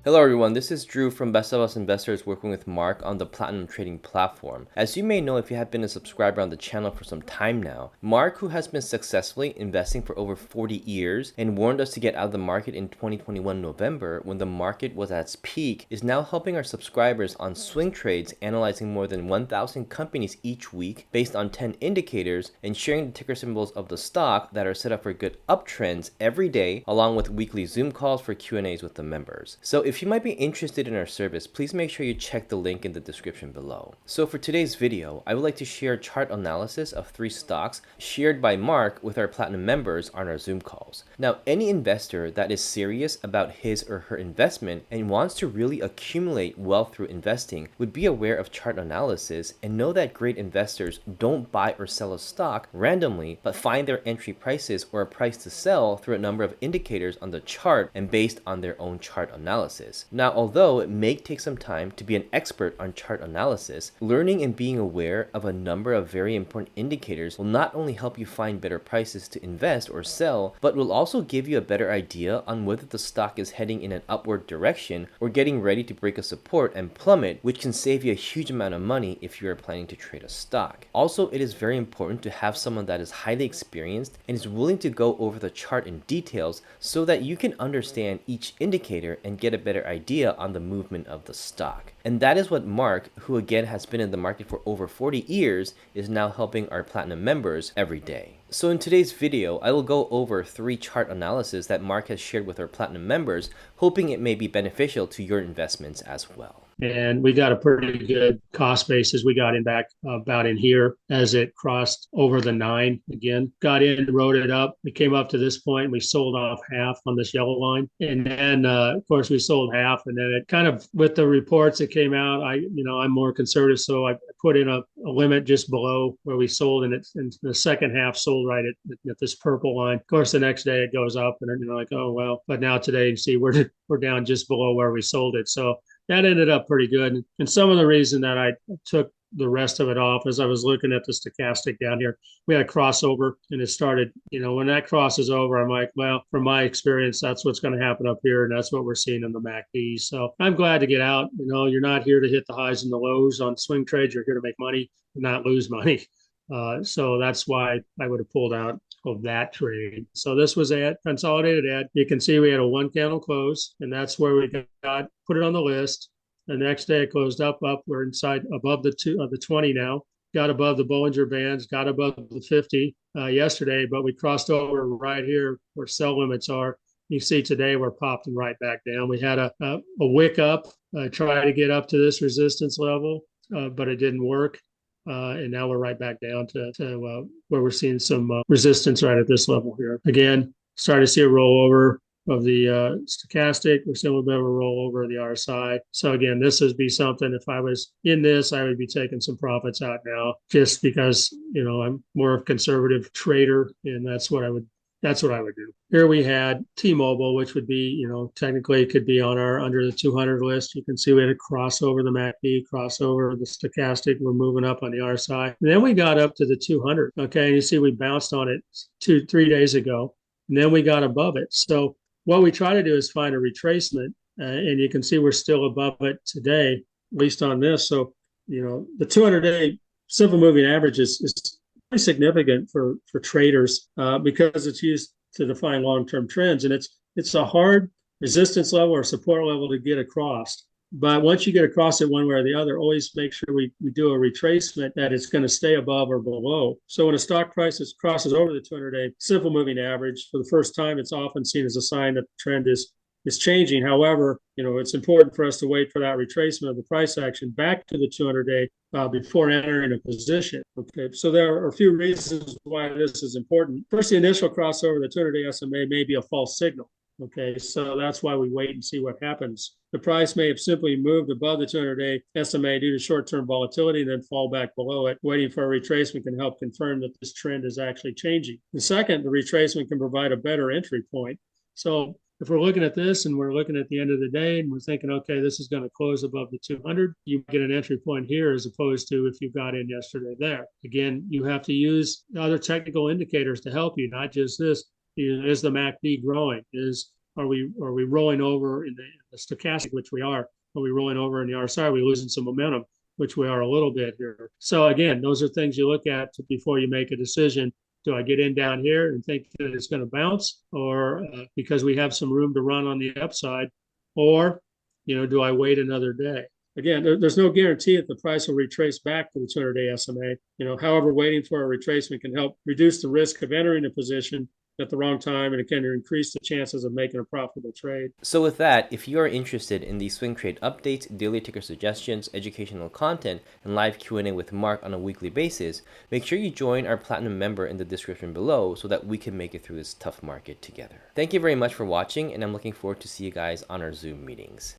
Hello everyone, this is Drew from Best of Us Investors working with Mark on the Platinum Trading platform. As you may know if you have been a subscriber on the channel for some time now, Mark, who has been successfully investing for over 40 years and warned us to get out of the market in 2021 November when the market was at its peak, is now helping our subscribers on swing trades analyzing more than 1,000 companies each week based on 10 indicators and sharing the ticker symbols of the stock that are set up for good uptrends every day along with weekly Zoom calls for Q&As with the members. So if you might be interested in our service, please make sure you check the link in the description below. So for today's video, I would like to share a chart analysis of 3 stocks shared by Mark with our Platinum members on our Zoom calls. Now, any investor that is serious about his or her investment and wants to really accumulate wealth through investing would be aware of chart analysis and know that great investors don't buy or sell a stock randomly, but find their entry prices or a price to sell through a number of indicators on the chart and based on their own chart analysis. Now, although it may take some time to be an expert on chart analysis, learning and being aware of a number of very important indicators will not only help you find better prices to invest or sell, but will also give you a better idea on whether the stock is heading in an upward direction or getting ready to break a support and plummet, which can save you a huge amount of money if you are planning to trade a stock. Also, it is very important to have someone that is highly experienced and is willing to go over the chart in details so that you can understand each indicator and get a better idea on the movement of the stock. And that is what Mark, who again has been in the market for over 40 years, is now helping our Platinum members every day. So in today's video, I will go over 3 chart analysis that Mark has shared with our Platinum members, hoping it may be beneficial to your investments as well. And we got a pretty good cost basis. We got in back about in here as it crossed over the 9 again. Got in, wrote it up. We came up to this point and we sold off half on this yellow line. And then, of course, we sold half. And then it kind of, with the reports that came out, I'm more conservative. So I put in a limit just below where we sold. And the second half sold right at this purple line. Of course, the next day it goes up and you're like, oh, well. But now today, you see, we're down just below where we sold it. So that ended up pretty good. And some of the reason that I took the rest of it off as I was looking at the stochastic down here, we had a crossover and it started, when that crosses over, I'm like, well, from my experience, that's what's going to happen up here. And that's what we're seeing in the MACD. So I'm glad to get out. You're not here to hit the highs and the lows on swing trades. You're here to make money and not lose money. So that's why I would have pulled out of that trade. So this was a consolidated ad. You can see we had a 1 candle close, and that's where we put it on the list. The next day it closed up. We're inside above the 20 now. Got above the Bollinger Bands, got above the 50 yesterday, but we crossed over right here where sell limits are. You see today we're popping right back down. We had a wick up, try to get up to this resistance level, but it didn't work. And now we're right back down to where we're seeing some resistance right at this level here. Again, starting to see a rollover of the stochastic. We're seeing a little bit of a rollover of the RSI. So again, this would be something, if I was in this, I would be taking some profits out now just because, I'm more of a conservative trader and that's what I would do. Here we had T-Mobile, which would be, technically it could be on our under the 200 list. You can see we had a crossover the MACD, crossover the stochastic. We're moving up on the RSI. And then we got up to the 200. Okay, and you see we bounced on it 3 days ago, and then we got above it. So what we try to do is find a retracement, and you can see we're still above it today, at least on this. So, the 200-day simple moving average is pretty significant for traders because it's used to define long-term trends, and it's a hard resistance level or support level to get across. But once you get across it one way or the other, always make sure we do a retracement that it's going to stay above or below. So when a stock price crosses over the 200-day simple moving average for the first time, it's often seen as a sign that the trend is changing. However, it's important for us to wait for that retracement of the price action back to the 200-day before entering a position. Okay, so there are a few reasons why this is important. First, the initial crossover, the 200-day SMA may be a false signal. Okay, so that's why we wait and see what happens. The price may have simply moved above the 200-day SMA due to short-term volatility and then fall back below it. Waiting for a retracement can help confirm that this trend is actually changing. And second, the retracement can provide a better entry point. So if we're looking at this and we're looking at the end of the day and we're thinking, okay, this is going to close above the 200, you get an entry point here as opposed to if you got in yesterday there. Again, you have to use other technical indicators to help you, not just this. Is the MACD growing? Is are we rolling over in the stochastic, which we are? Are we rolling over in the RSI? Are we losing some momentum, which we are a little bit here? So again, those are things you look at before you make a decision. Do I get in down here and think that it's going to bounce, or because we have some room to run on the upside, or do I wait another day? Again, there's no guarantee that the price will retrace back to the 200-day SMA. However, waiting for a retracement can help reduce the risk of entering a position at the wrong time, and it can increase the chances of making a profitable trade. So with that, if you are interested in the swing trade updates, daily ticker suggestions, educational content, and live Q&A with Mark on a weekly basis, make sure you join our Platinum member in the description below so that we can make it through this tough market together. Thank you very much for watching, and I'm looking forward to see you guys on our Zoom meetings.